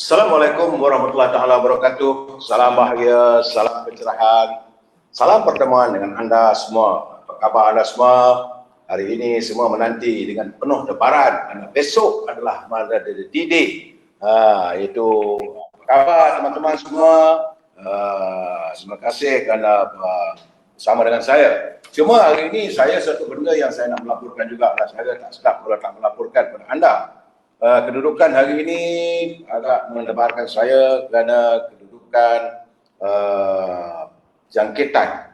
Assalamualaikum warahmatullahi taala wabarakatuh. Salam bahagia, salam pencerahan, salam pertemuan dengan anda semua. Apa khabar anda semua? Hari ini semua menanti dengan penuh debaran karena besok adalah Mother D-Day. Itu apa khabar teman-teman semua? Terima kasih kerana bersama dengan saya. Cuma hari ini saya satu benda yang saya nak melaporkan juga. Saya tak sedap kalau tak melaporkan kepada anda. Kedudukan hari ini agak mendebarkan saya kerana kedudukan jangkitan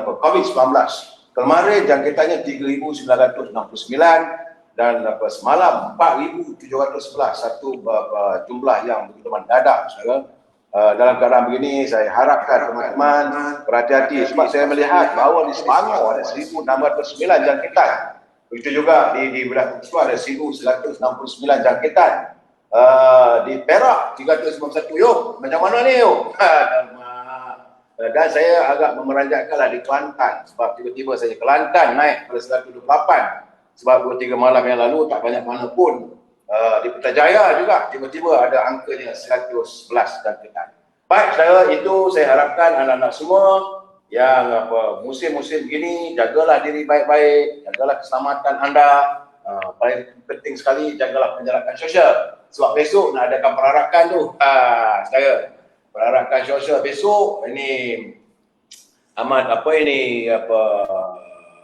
COVID-19. Kemarin jangkitannya 3,969 dan semalam 4,711, satu jumlah yang begitu mendadak. Dalam keadaan begini saya harapkan teman-teman berhati-hati sebab saya melihat bahawa di Selangor ada 1,609 jangkitan. Begitu juga di wilayah Putra ada 1,169 jangkitan. Di Perak 391. Yuk, macam mana ni yuk? Dan saya agak memeranjatkanlah di Kelantan sebab tiba-tiba saya Kelantan naik pada 128 sebab 2-3 malam yang lalu tak banyak mana pun. Di Putrajaya juga tiba-tiba ada angkanya 111 jangkitan. Baik, saya harapkan anak-anak semua yang musim-musim begini, jagalah diri baik-baik, jagalah keselamatan anda. Paling penting sekali, jagalah penjarakan sosial. Sebab besok nak adakan perarakan tu. Perarakan sosial besok, ini amat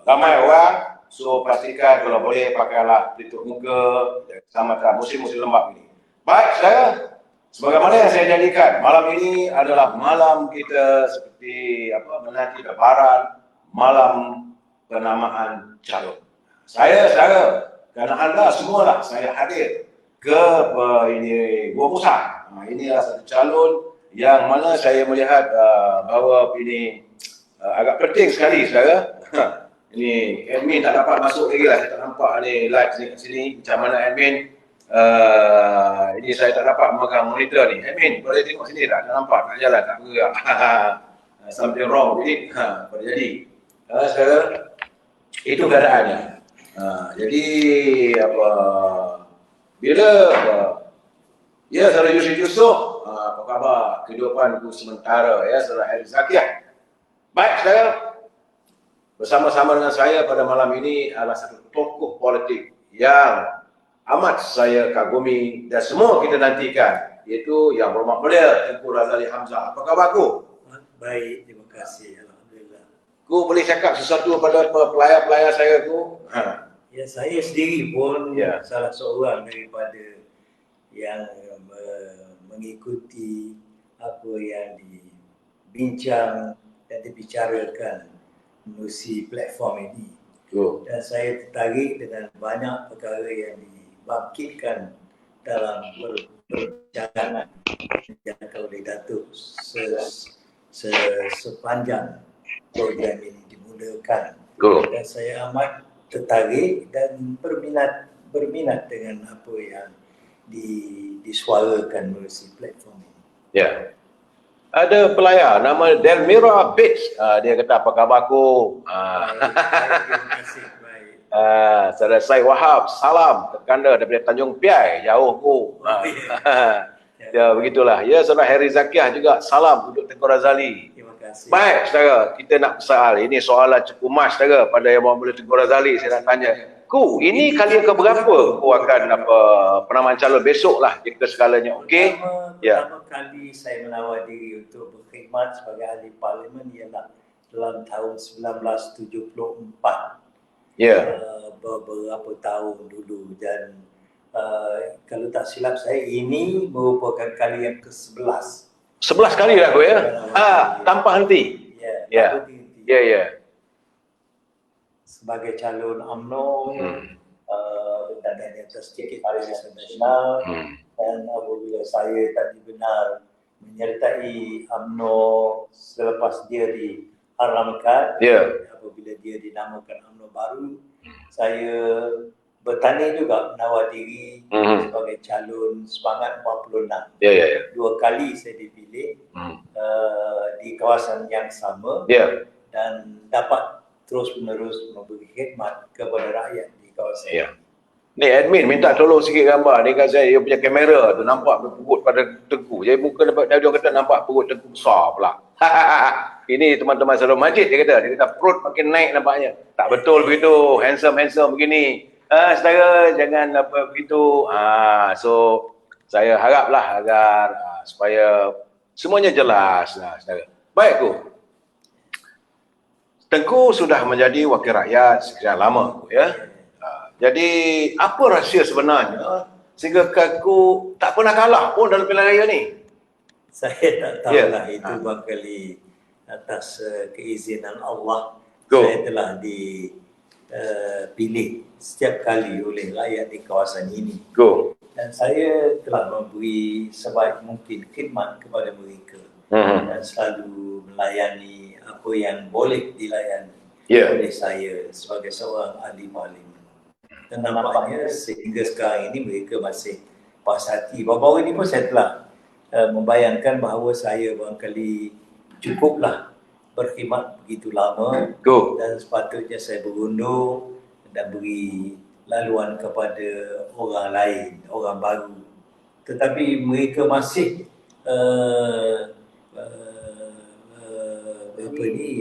ramai orang. So pastikan kalau boleh pakailah pelitup muka, keselamatan musim-musim lembap ini. Baik, sebagaimana yang saya janjikan, malam ini adalah malam kita seperti menanti lebaran, malam penamaan calon. Saya kerana anda semualah saya hadir ke ini Gua Musang. Inilah satu calon yang mana saya melihat bahawa ini agak penting sekali saudara. Ini admin tak dapat masuk lagi lah, saya tak nampak ni live kat sini macam mana admin. Ini saya tak dapat memegang monitor ni. Admin, boleh tengok sini tak? Tak nampak, tak jalan, tak bergerak. Something wrong with it. Boleh jadi. Sekarang, itu keadaannya. Jadi, saudara Yusuf, apa khabar kehidupanku sementara, saudara Haris Zakiah. Baik, saudara, bersama-sama dengan saya pada malam ini adalah satu tokoh politik yang amat saya kagumi dan semua kita nantikan, iaitu Yang Berhormat Mulia Tengku Razali Hamzah. Apa khabar ku? Baik, terima kasih. Alhamdulillah. Ku boleh cakap sesuatu pada pelayar-pelayar saya ku? Ya, saya sendiri pun salah seorang daripada yang mengikuti apa yang dibincang dan dibicarakan melalui platform ini. Dan saya tertarik dengan banyak perkara yang dibangkitkan dalam perbincangan yang oleh Datuk sepanjang program ini dimulakan. Dan saya amat tertarik dan berminat dengan apa yang disuarakan melalui platform ini. Ya. Ada pelayar nama Delmira Bates. Dia kata apa khabar aku? Terima kasih. Baik. Saudara Syed Wahab, salam Kekanda daripada Tanjung Piai, jauh ku. Ya, begitulah. Ya, saudara Heri Zakiah juga salam untuk Tengku Razali. Terima kasih. Baik, saudara, kita nak soal. Ini soalan cukup mas, saudara, pada Yang Berhormat Tengku Razali. Saya nak tanya, ku, ini kali yang keberapa ku akan penamaan calon besok lah jika segalanya okey? Pertama kali saya menawar diri untuk berkhidmat sebagai ahli parlimen ialah dalam tahun 1974. Beberapa tahun dulu dan kalau tak silap saya, ini merupakan kali yang ke-11. 11 kali dah aku ya? Tanpa henti? Ya. Sebagai calon UMNO, dan di atas tiket Parlimen Nasional, dan apabila saya tadi benar menyertai UMNO selepas dia diharamkan, apabila dia dinamakan UMNO baru, saya bertanya juga menawar diri sebagai calon Semangat 46. Dua kali saya dipilih di kawasan yang sama dan dapat terus menerus memberi khidmat kepada rakyat di kawasan. Ni admin minta tolong sikit gambar. Ni kat saya, dia punya kamera tu nampak perut pada Tengku. Jadi muka dia kata nampak perut Tengku besar pula. Ini teman-teman Saudara Majid dia kata perut makin naik nampaknya. Tak betul begitu. Handsome begini. Saudara jangan apa begitu. So saya haraplah agar supaya semuanya jelas lah saudara. Baik tu. Tengku sudah menjadi wakil rakyat sekian lama ya. Jadi apa rahsia sebenarnya sehingga Tengku tak pernah kalah pun dalam pilihan raya ni? Saya tak tahu lah itu barangkali atas keizinan Allah. Saya telah dipilih setiap kali oleh rakyat di kawasan ini. Dan saya telah memberi sebaik mungkin khidmat kepada mereka. Dan selalu melayani apa yang boleh dilayani oleh saya sebagai seorang ahli parlimen. Dan nampaknya sehingga sekarang ini mereka masih puas hati. Baru-baru ini pun saya telah membayangkan bahawa saya barangkali cukuplah berkhidmat begitu lama dan sepatutnya saya berundur dan beri laluan kepada orang lain, orang baru. Tetapi mereka masih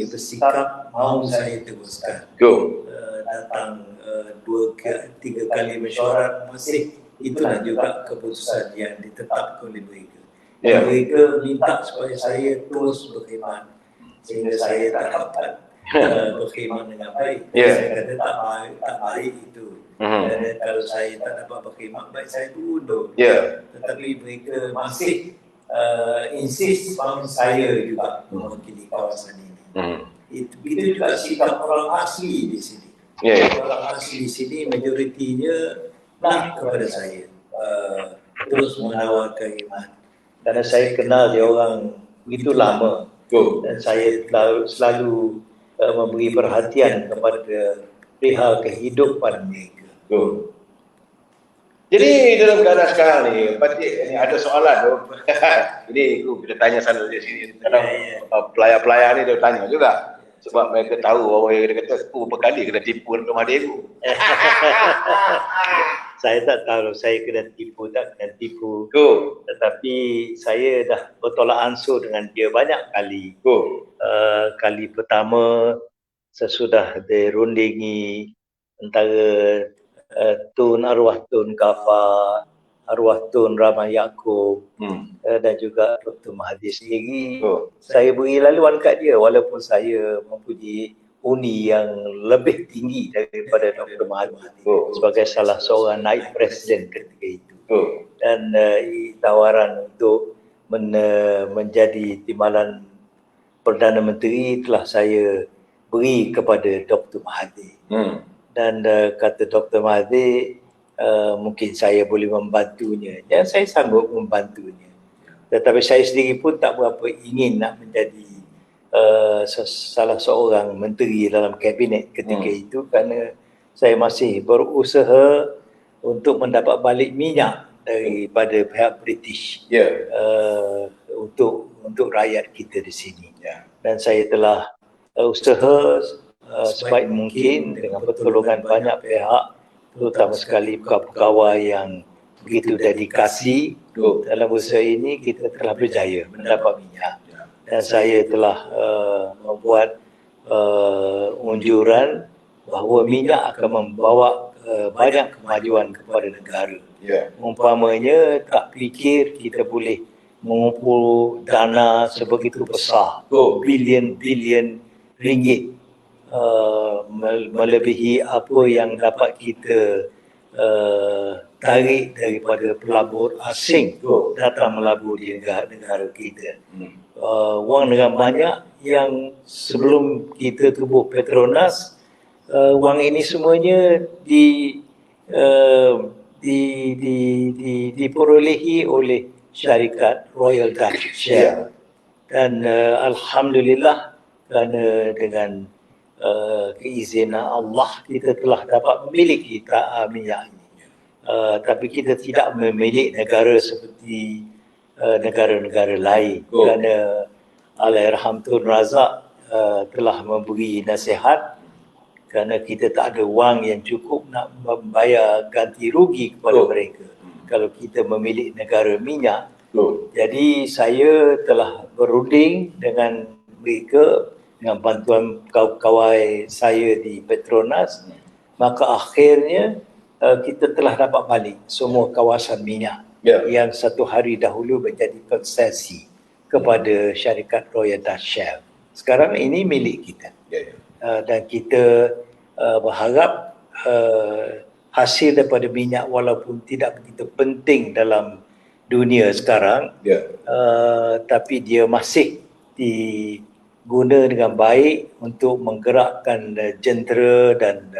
bersikap mahu saya teruskan. Datang 2-3 kali mesyuarat masih itulah juga keputusan yang ditetapkan oleh mereka. Mereka minta supaya saya terus berkhidmat sehingga saya tak dapat berkhidmat dengan baik. Saya kata tak baik itu. Dan kalau saya tak dapat berkhidmat baik, saya berundur. Tetapi mereka masih insist bahawa saya juga mewakili kawasan ini. Begitu juga sikap orang asli di sini. Orang asli di sini majoritinya nak kepada saya terus menawarkan khidmat. Kerana saya kenal dia orang begitu lama dan saya selalu memberi perhatian kepada perihal kehidupan mereka. Jadi dalam keadaan sekarang ni, Patik ni ada soalan tu. Ini kita tanya sana di sini. Kadang pelayar-pelayar ni dia tanya juga. Sebab mereka tahu bahawa dia kata aku berapa kali kena tipu dalam adik aku. Saya tak tahu saya kena tipu tak kena tipu. Tetapi saya dah bertolak ansur dengan dia banyak kali. Kali pertama sesudah dirundingi antara Tun arwah Tun Ghaffar, arwah Tun Rahman Yaakob dan juga Dr. Mahathir sendiri. Saya beri laluan kat dia walaupun saya mempunyai uni yang lebih tinggi daripada Dr. Mahathir sebagai salah seorang naib presiden ketika itu. Dan tawaran untuk menjadi timbalan Perdana Menteri telah saya beri kepada Dr. Mahathir. Dan kata Dr. Mahathir, mungkin saya boleh membantunya. Dan saya sanggup membantunya. Tetapi saya sendiri pun tak berapa ingin nak menjadi salah seorang menteri dalam kabinet ketika itu kerana saya masih berusaha untuk mendapat balik minyak daripada pihak British untuk rakyat kita di sini. Dan saya telah usaha sebaik mungkin dengan pertolongan banyak pihak, terutama sekali pegawai yang begitu dedikasi dalam usaha ini. Kita telah berjaya mendapat minyak dan saya telah membuat unjuran bahawa minyak akan membawa banyak kemajuan kepada negara. Umpamanya tak fikir kita boleh mengumpul dana sebegitu besar, bilion-bilion ringgit, melebihi apa yang dapat kita tarik daripada pelabur asing datang melabur di negara kita. Wang dengan banyak yang sebelum kita tubuh Petronas, wang ini semuanya diperolehi oleh syarikat Royal Dutch Shell. Dan alhamdulillah kerana dengan keizinan Allah kita telah dapat memiliki minyak ini. Tapi kita tidak memiliki negara seperti negara-negara lain kerana Allahyarham Tun Razak telah memberi nasihat kerana kita tak ada wang yang cukup nak membayar ganti rugi kepada mereka kalau kita memilih negara minyak. Jadi saya telah berunding dengan mereka dengan bantuan kawan-kawan saya di Petronas, maka akhirnya kita telah dapat balik semua kawasan minyak yang satu hari dahulu menjadi konsesi kepada syarikat Royal Dutch Shell. Sekarang ini milik kita. Dan kita berharap hasil daripada minyak walaupun tidak begitu penting dalam dunia sekarang, tapi dia masih diguna dengan baik untuk menggerakkan jentera dan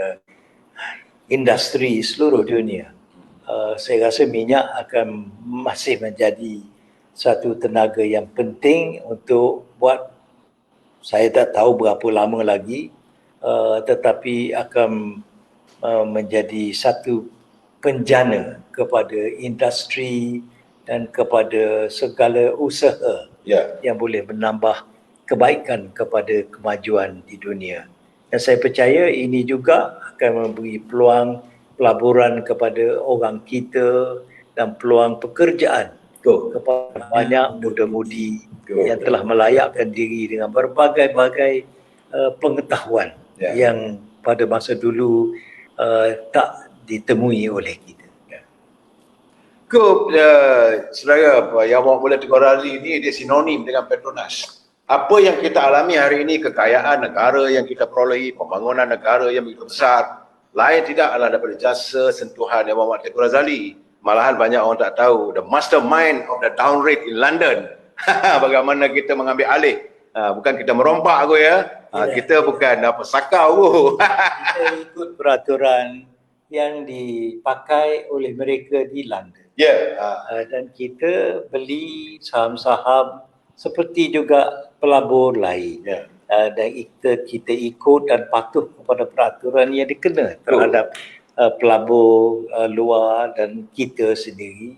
industri seluruh dunia. Saya rasa minyak akan masih menjadi satu tenaga yang penting untuk buat, saya tak tahu berapa lama lagi, tetapi akan menjadi satu penjana kepada industri dan kepada segala usaha yang boleh menambah kebaikan kepada kemajuan di dunia. Dan saya percaya ini juga akan memberi peluang pelaburan kepada orang kita dan peluang pekerjaan kepada banyak muda-mudi yang telah melayakkan diri dengan berbagai-bagai pengetahuan yang pada masa dulu tak ditemui oleh kita. Saudara, yang awak boleh tegur Razli ni dia sinonim dengan Petronas. Apa yang kita alami hari ini, kekayaan negara yang kita perolehi, pembangunan negara yang begitu besar, lain tidak adalah daripada jasa sentuhan yang Muhammad Tengku Razali. Malahan banyak orang tak tahu, the mastermind of the down rate in London. Bagaimana kita mengambil alih. Bukan kita merompak aku kita bukan sakau. Kita ikut peraturan yang dipakai oleh mereka di London. Dan kita beli saham-saham seperti juga pelabur lain. Dan kita ikut dan patuh kepada peraturan yang dikena terhadap pelabur luar dan kita sendiri.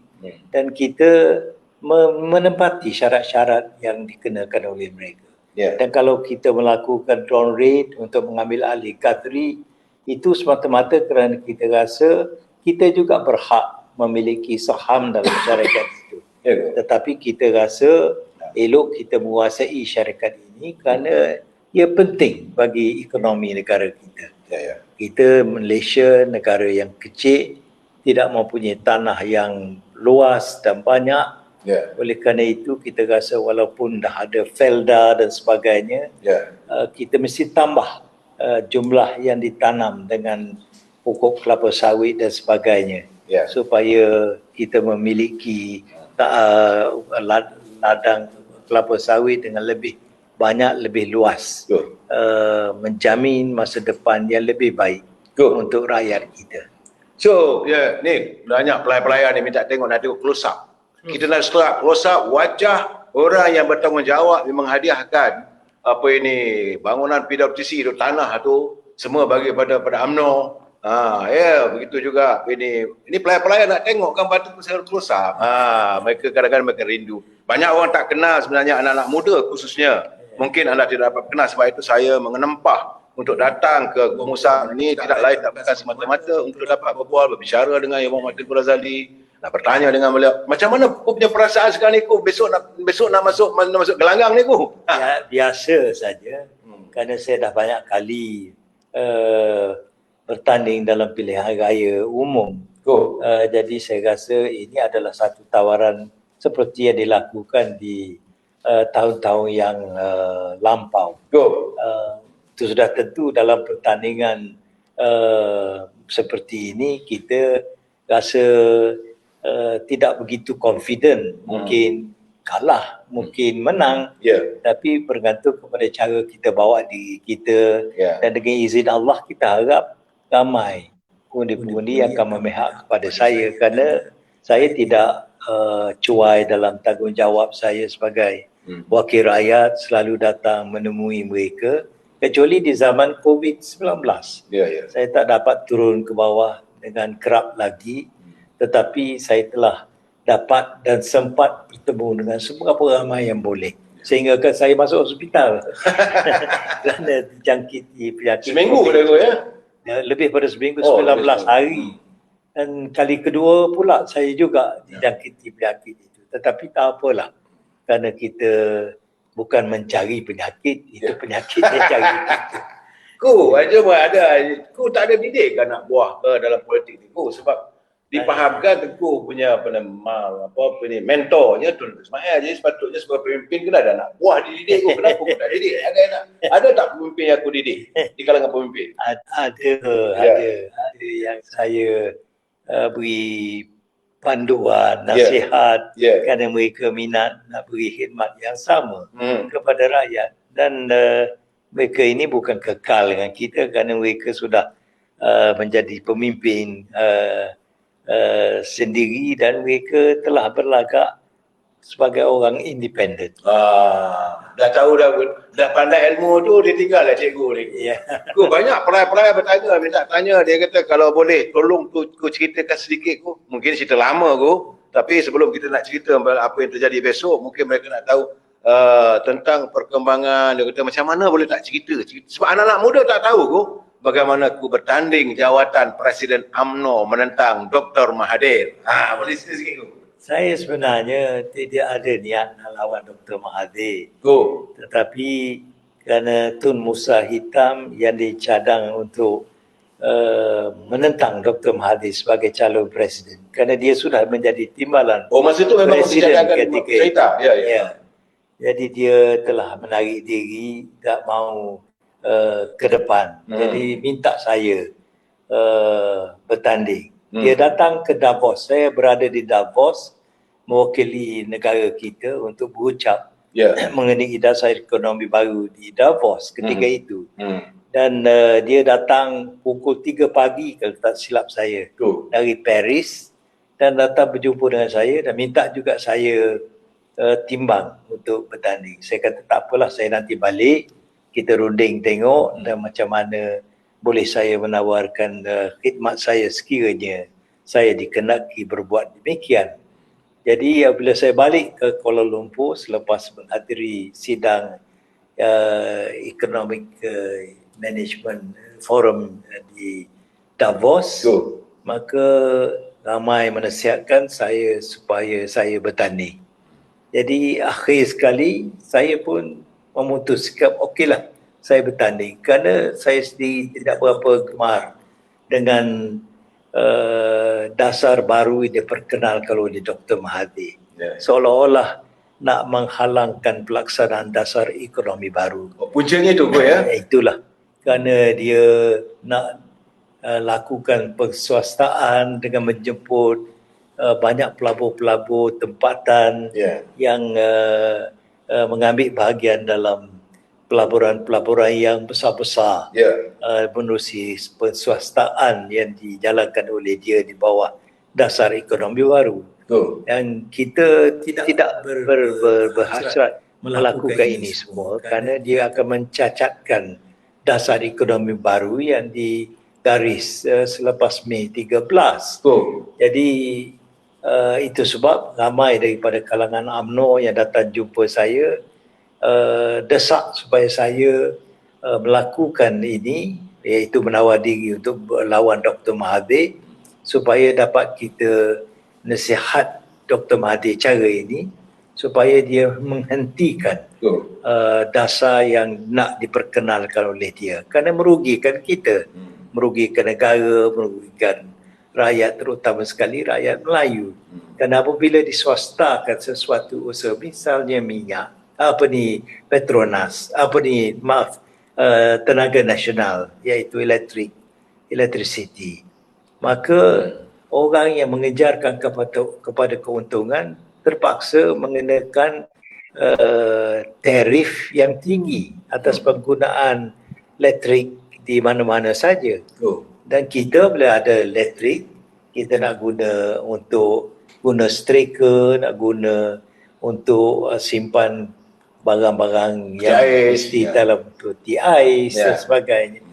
Dan kita menempati syarat-syarat yang dikenakan oleh mereka. Dan kalau kita melakukan down rate untuk mengambil alih Qatari, itu semata-mata kerana kita rasa kita juga berhak memiliki saham dalam syarikat itu. Tetapi kita rasa elok kita menguasai syarikat ini kerana ia penting bagi ekonomi negara kita. Kita Malaysia, negara yang kecil, tidak mempunyai tanah yang luas dan banyak. Oleh kerana itu kita rasa walaupun dah ada felda dan sebagainya, kita mesti tambah jumlah yang ditanam dengan pokok kelapa sawit dan sebagainya, supaya kita memiliki ladang kelapa sawit dengan lebih banyak, lebih luas, menjamin masa depan yang lebih baik untuk rakyat kita. So, ni banyak pelayan-pelayan ni minta tengok, nak tengok close up. Kita nak setelah close up wajah orang yang bertanggungjawab yang menghadiahkan bangunan PWTC tu, tanah tu semua bagi pada UMNO. Begitu juga ini pelayan-pelayan nak tengok gambar tu secara close up. Mereka kadang-kadang mereka rindu. Banyak orang tak kenal sebenarnya, anak-anak muda khususnya. Mungkin anda tidak dapat kenal, sebab itu saya mengenempah untuk datang ke Gua Musang ini tidak lain tak bukan semata-mata untuk dapat berbual, berbicara dengan Yang Muhammad Tengku Razali, nak bertanya dengan beliau, macam mana kau punya perasaan sekarang ni, kau besok nak masuk gelanggang ni kau? Biasa saja, kerana saya dah banyak kali bertanding dalam pilihan raya umum. Jadi saya rasa ini adalah satu tawaran seperti yang dilakukan di tahun-tahun yang lampau. Itu sudah tentu dalam pertandingan seperti ini kita rasa tidak begitu confident, mungkin kalah, mungkin menang, tapi bergantung kepada cara kita bawa diri kita, dan dengan izin Allah kita harap ramai pengundi-pengundi akan memihak kepada saya, kerana saya tidak cuai dalam tanggungjawab saya sebagai wakil rakyat selalu datang menemui mereka, kecuali di zaman COVID-19. Saya tak dapat turun ke bawah dengan kerap lagi, tetapi saya telah dapat dan sempat bertemu dengan seberapa ramai yang boleh sehingga kan saya masuk hospital kerana dijangkiti penyakit Seminggu COVID. boleh go ya? Lebih pada seminggu, Oh, 19 lebih hari. Dan kali kedua pula saya juga dijangkiti penyakit itu. Tetapi tak apalah, kerana kita bukan mencari penyakit, itu penyakit yang cari kita. Ku aja ada, ku tak ada didik anak buah ke dalam politik ni. Ku sebab dipahamkan Tengku punya mentornya Tun Ismail. Jadi sepatutnya sebagai pemimpin kena ada anak buah dididik ku. Kenapa aku tak didik? Ada tak pemimpin yang aku didik di kalangan pemimpin? Ada yang saya beri panduan, nasihat kerana mereka minat nak beri khidmat yang sama kepada rakyat. Dan mereka ini bukan kekal dengan kita kerana mereka sudah menjadi pemimpin sendiri dan mereka telah berlagak sebagai orang independen. Dah tahu dah pandai ilmu tu, dia tinggal lah cikgu ni. Ku banyak pelai-pelai bertanya, minta tanya, dia kata kalau boleh tolong ku ceritakan sedikit ku. Mungkin cerita lama ku, tapi sebelum kita nak cerita apa yang terjadi besok, mungkin mereka nak tahu tentang perkembangan. Dia kata macam mana boleh tak cerita. Sebab anak-anak muda tak tahu ku bagaimana ku bertanding jawatan Presiden UMNO menentang Dr. Mahathir. Boleh cerita sikit ku? Saya sebenarnya tidak ada niat nak lawan Dr. Mahathir. Tetapi kerana Tun Musa Hitam yang dicadang untuk menentang Dr. Mahathir sebagai calon presiden. Kerana dia sudah menjadi timbalan masa itu memang dicadangkan ketika cerita. Ya. Jadi dia telah menarik diri, tak mahu ke depan. Jadi minta saya bertanding. Dia datang ke Davos. Saya berada di Davos mewakili negara kita untuk berucap mengenai dasar ekonomi baru di Davos ketika itu. Dan dia datang pukul 3 pagi kalau tak silap saya dari Paris dan datang berjumpa dengan saya dan minta juga saya timbang untuk bertanding. Saya kata tak apalah, saya nanti balik, kita runding tengok dan macam mana boleh saya menawarkan khidmat saya sekiranya saya dikenaki berbuat demikian. Jadi apabila saya balik ke Kuala Lumpur selepas menghadiri sidang Economic Management Forum di Davos, maka ramai menasihatkan saya supaya saya bertanding. Jadi akhir sekali saya pun memutuskan okeylah saya bertanding kerana saya sendiri tidak berapa gemar dengan dasar baru yang diperkenalkan oleh Dr. Mahathir. Seolah-olah nak menghalangkan pelaksanaan dasar ekonomi baru. Puncanya itu ya? Itulah kerana dia nak lakukan perswastaan dengan menjemput banyak pelabur-pelabur tempatan yang mengambil bahagian dalam pelaburan-pelaburan yang besar-besar menerusi perswastaan yang dijalankan oleh dia di bawah dasar ekonomi baru. Dan kita tidak berhasrat melakukan ini semua kerana dia akan mencacatkan dasar ekonomi baru yang digaris selepas Mei 13. Jadi itu sebab ramai daripada kalangan UMNO yang datang jumpa saya desak supaya saya melakukan ini, iaitu menawar diri untuk lawan Dr. Mahathir supaya dapat kita nasihat Dr. Mahathir cara ini supaya dia menghentikan dasar yang nak diperkenalkan oleh dia kerana merugikan kita, merugikan negara, merugikan rakyat, terutama sekali rakyat Melayu. Kerana apabila diswastakan sesuatu usaha, misalnya minyak, Petronas, tenaga nasional, iaitu electricity, maka orang yang mengejarkan kepada keuntungan terpaksa mengenakan tarif yang tinggi atas penggunaan elektrik di mana-mana saja. Dan kita bila ada elektrik, kita nak guna untuk guna striker, nak guna untuk simpan barang-barang yang mesti dalam peti ais dan sebagainya.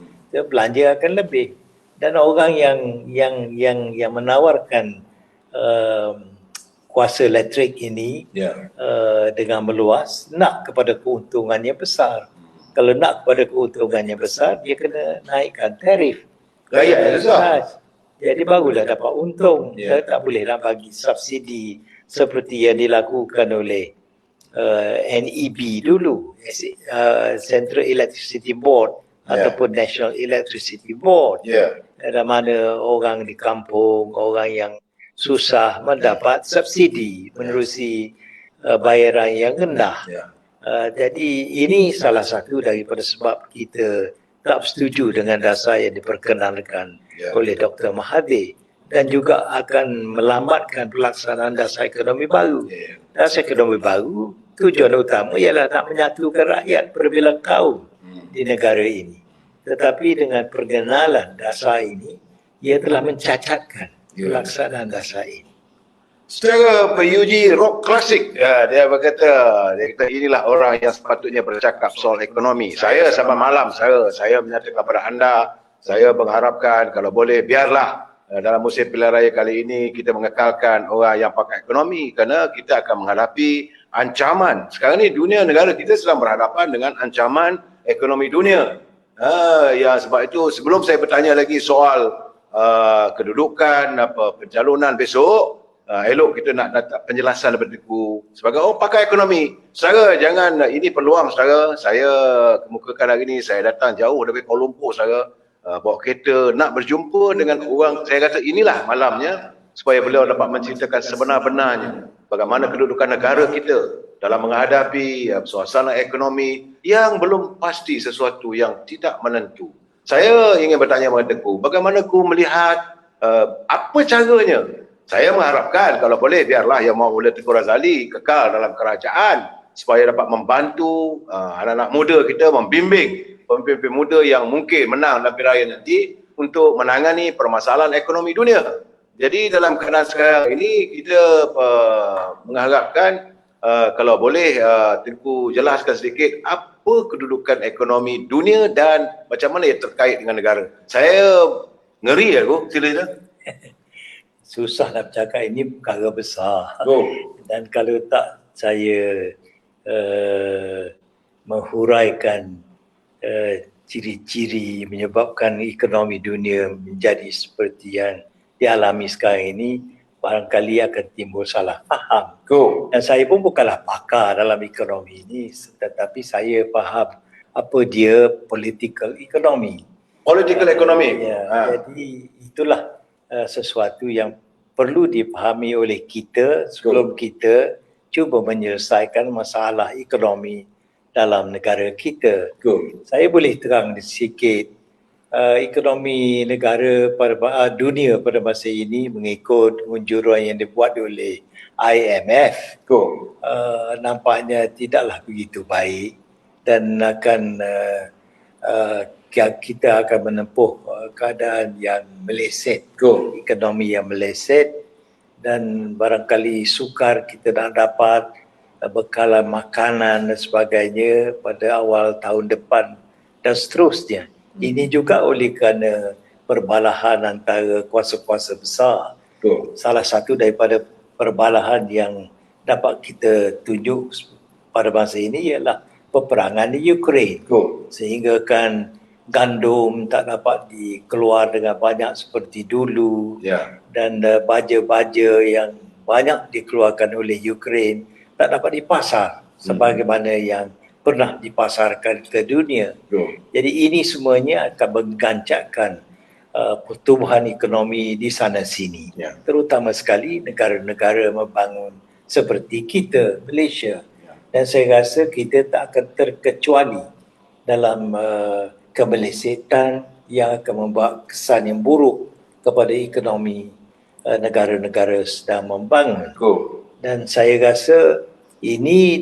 Belanja akan lebih. Dan orang yang menawarkan kuasa elektrik ini dengan meluas nak kepada keuntungan yang besar. Kalau nak kepada keuntungan yang besar, dia kena naikkan tarif. Gaya susah. Jadi barulah dapat untung. Tak bolehlah bagi subsidi seperti yang dilakukan oleh NEB dulu, Central Electricity Board ataupun National Electricity Board. Ada mana orang di kampung, orang yang susah mendapat subsidi menerusi bayaran yang rendah. Jadi ini salah satu daripada sebab kita tak setuju dengan dasar yang diperkenalkan oleh Dr. Mahathir, dan juga akan melambatkan pelaksanaan dasar ekonomi baru. Dasar ekonomi baru, tujuan utama ialah nak menyatukan rakyat berbelang kaum di negara ini. Tetapi dengan perkenalan dasar ini, ia telah mencacatkan pelaksanaan dasar ini. Secara PUG rock klasik, dia kata inilah orang yang sepatutnya bercakap soal ekonomi. Saya sampai malam saya menyatakan kepada anda, saya mengharapkan kalau boleh biarlah dalam musim pilihan raya kali ini kita mengekalkan orang yang pakar ekonomi, kerana kita akan menghadapi ancaman. Sekarang ni dunia negara kita sedang berhadapan dengan ancaman ekonomi dunia. Ya, sebab itu sebelum saya bertanya lagi soal kedudukan pencalonan besok, elok kita nak dapat penjelasan daripada Tengku sebagai orang pakar ekonomi. Saudara, jangan, ini peluang saudara, saya kemukakan hari ini, saya datang jauh dari Kuala Lumpur saudara, bawa kereta nak berjumpa dengan orang. Saya kata inilah malamnya supaya beliau dapat menceritakan sebenar-benarnya bagaimana kedudukan negara kita dalam menghadapi suasana ekonomi yang belum pasti, sesuatu yang tidak menentu. Saya ingin bertanya kepada Tengku, bagaimana Tengku melihat apa caranya? Saya mengharapkan kalau boleh biarlah Yang Maha Tengku Razali kekal dalam kerajaan supaya dapat membantu anak-anak muda kita, membimbing pemimpin muda yang mungkin menang dalam pilihan raya nanti untuk menangani permasalahan ekonomi dunia. Jadi dalam keadaan sekarang ini kita mengharapkan kalau boleh Tengku jelaskan sedikit apa kedudukan ekonomi dunia dan macam mana ia terkait dengan negara. Saya ngeri aku, sila. Susah nak bercakap, ini perkara besar. Dan kalau tak saya menghuraikan ciri-ciri menyebabkan ekonomi dunia menjadi seperti yang dialami sekarang ini, barangkali akan timbul salah faham. Dan saya pun bukanlah pakar dalam ekonomi ini, tetapi saya faham apa dia political economy. Political economy. Jadi itulah sesuatu yang perlu dipahami oleh kita sebelum kita cuba menyelesaikan masalah ekonomi dalam negara kita. Saya boleh terang sikit ekonomi negara pada dunia pada masa ini mengikut unjuran yang dibuat oleh IMF. Nampaknya tidaklah begitu baik dan akan kita akan menempuh keadaan yang meleset, ekonomi yang meleset, dan barangkali sukar kita nak dapat bekalan makanan dan sebagainya pada awal tahun depan dan seterusnya. Ini juga oleh kerana perbalahan antara kuasa-kuasa besar. Salah satu daripada perbalahan yang dapat kita tunjuk pada masa ini ialah peperangan di Ukraine. Sehingga kan gandum tak dapat dikeluar dengan banyak seperti dulu, dan baja-baja yang banyak dikeluarkan oleh Ukraine tak dapat dipasar sebagaimana yang pernah dipasarkan ke dunia. Jadi ini semuanya akan menggancakkan pertumbuhan ekonomi di sana sini, terutama sekali negara-negara membangun seperti kita, Malaysia. Dan saya rasa kita tak akan terkecuali dalam kemelesetan yang akan membawa kesan yang buruk kepada ekonomi negara-negara sedang membangun. Dan saya rasa ini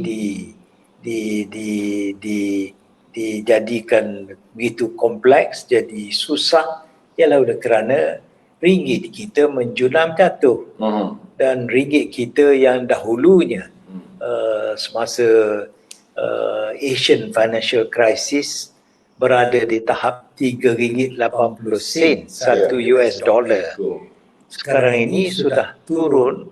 dijadikan begitu kompleks, jadi susah, ialah oleh kerana ringgit kita menjulam jatuh. Dan ringgit kita yang dahulunya semasa Asian Financial Crisis berada di tahap RM3.80 satu US dollar. Sekarang ini sudah turun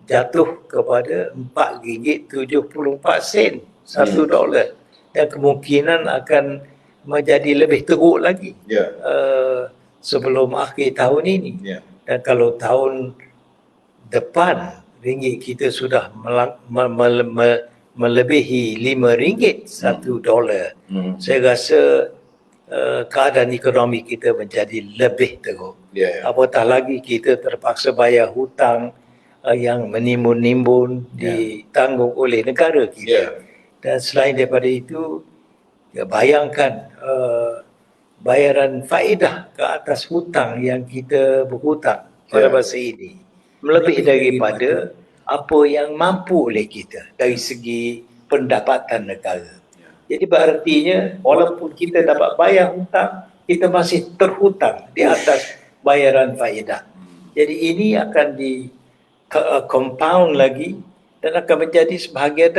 jatuh kepada RM4.74 $1 dan kemungkinan akan menjadi lebih teruk lagi sebelum akhir tahun ini. Dan kalau tahun depan ringgit kita sudah melebihi RM5 $1, saya rasa keadaan ekonomi kita menjadi lebih teruk. Apatah lagi kita terpaksa bayar hutang yang menimbun-nimbun ditanggung oleh negara kita. Dan selain daripada itu, bayangkan bayaran faedah ke atas hutang yang kita berhutang pada masa ini melebihi daripada apa yang mampu oleh kita dari segi pendapatan negara. Jadi berartinya walaupun kita dapat bayar hutang, kita masih terhutang di atas bayaran faedah. Jadi ini akan di compound lagi dan akan menjadi sebahagian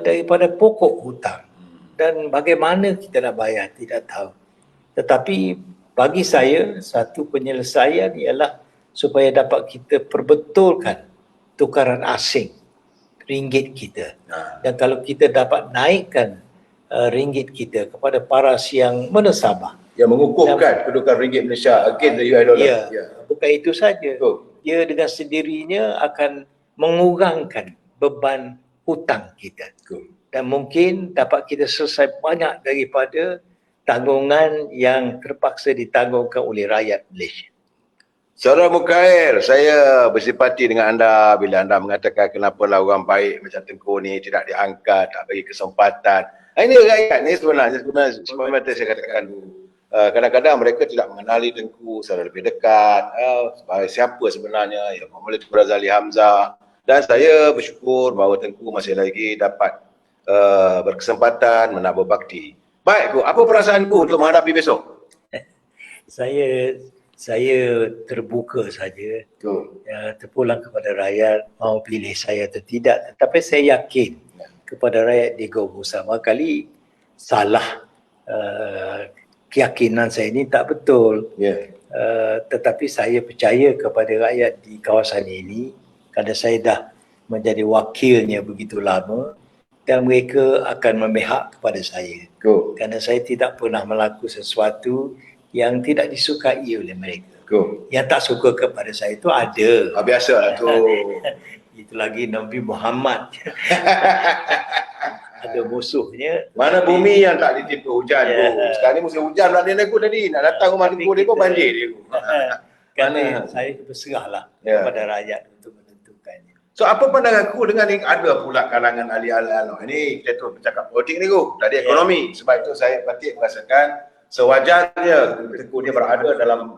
daripada pokok hutang. Dan bagaimana kita nak bayar tidak tahu. Tetapi bagi saya satu penyelesaian ialah supaya dapat kita perbetulkan tukaran asing ringgit kita. Dan kalau kita dapat naikkan ringgit kita kepada paras yang menesabah, yang mengukuhkan kedudukan ringgit Malaysia against the US dollar. Bukan itu saja. Ia dengan sendirinya akan mengurangkan beban hutang kita. Dan mungkin dapat kita selesai banyak daripada tanggungan yang terpaksa ditanggungkan oleh rakyat Malaysia. Saudara Mukair, saya bersipati dengan anda bila anda mengatakan kenapalah orang baik macam Tengku ni tidak diangkat, tak bagi kesempatan. Ini rakyat ni sebenarnya saya katakan dulu. Kadang-kadang mereka tidak mengenali Tengku secara lebih dekat, siapa sebenarnya yang Muhammad Tengku Razali Hamzah. Dan saya bersyukur bahawa Tengku masih lagi dapat berkesempatan menabur bakti. Baik, apa perasaanku untuk menghadapi besok? Saya terbuka saja, terpulang kepada rakyat mau pilih saya atau tidak. Tetapi saya yakin kepada rakyat di Goh sama kali salah keyakinan saya ini tak betul. Tetapi saya percaya kepada rakyat di kawasan ini kerana saya dah menjadi wakilnya begitu lama dan mereka akan memihak kepada saya. Kerana saya tidak pernah melakukan sesuatu yang tidak disukai oleh mereka. Yang tak suka kepada saya itu ada. Biasalah tu. Itu lagi Nabi Muhammad. Ada musuhnya. Mana bumi yang tak ditipu hujan tu. Sekarang ni musim hujan pula dia aku tadi. Nak datang rumah Tengku dia pun banjir dia. Kerana saya berserahlah kepada rakyat untuk menentukannya. So apa pandangan aku dengan ada pula kalangan ahli-ahli ini kita terus bercakap politik ni ku. Tadi ekonomi. Sebab itu saya patik merasakan sewajarnya Tengku dia berada dalam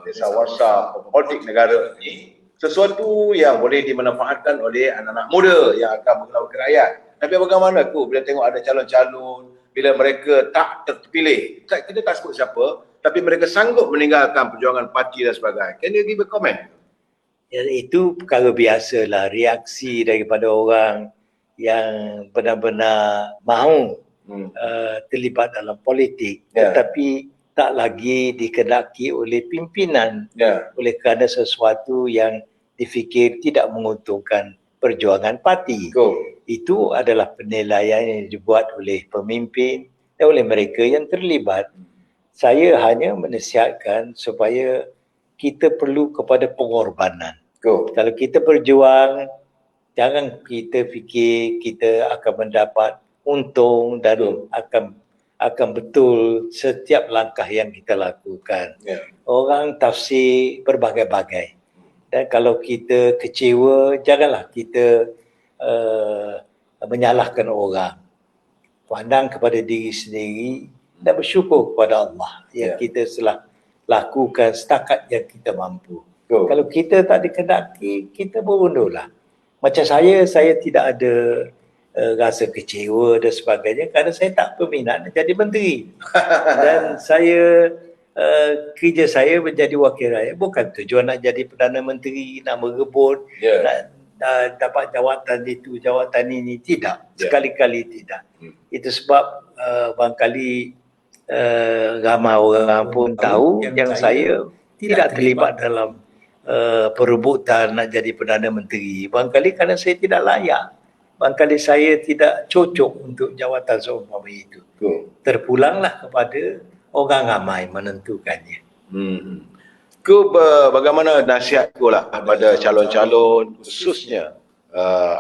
desa-warsa politik negara ini. Sesuatu yang boleh dimanfaatkan oleh anak-anak muda yang akan mengelola rakyat. Tapi bagaimana aku bila tengok ada calon-calon, bila mereka tak terpilih, kita tak sebut siapa, tapi mereka sanggup meninggalkan perjuangan parti dan sebagainya. Can you give a comment? Ya, itu perkara biasalah, reaksi daripada orang yang benar-benar mahu terlibat dalam politik, tetapi tak lagi dikehendaki oleh pimpinan oleh kerana sesuatu yang difikir tidak menguntungkan perjuangan parti. Itu adalah penilaian yang dibuat oleh pemimpin dan oleh mereka yang terlibat. Saya hanya menasihatkan supaya kita perlu kepada pengorbanan. Kalau kita berjuang, jangan kita fikir kita akan mendapat untung dan akan betul setiap langkah yang kita lakukan. Orang tafsir berbagai-bagai. Dan kalau kita kecewa, janganlah kita menyalahkan orang. Pandang kepada diri sendiri dan bersyukur kepada Allah yang kita telah lakukan setakat yang kita mampu. Kalau kita tak dikehendaki, kita berundurlah. Macam saya tidak ada rasa kecewa dan sebagainya kerana saya tak berminat nak jadi menteri. Dan saya kerja saya menjadi wakil rakyat bukan tujuan nak jadi Perdana Menteri, nak merebut, nak dapat jawatan itu, jawatan ini, tidak. Sekali-kali tidak. Itu sebab barangkali ramai orang pun tahu yang saya tidak terlibat dalam perebutan nak jadi Perdana Menteri. Barangkali kerana saya tidak layak. Barangkali saya tidak cocok untuk jawatan seumpama itu. Terpulanglah kepada orang ramai menentukannya. Bagaimana nasihat lah kepada calon-calon, khususnya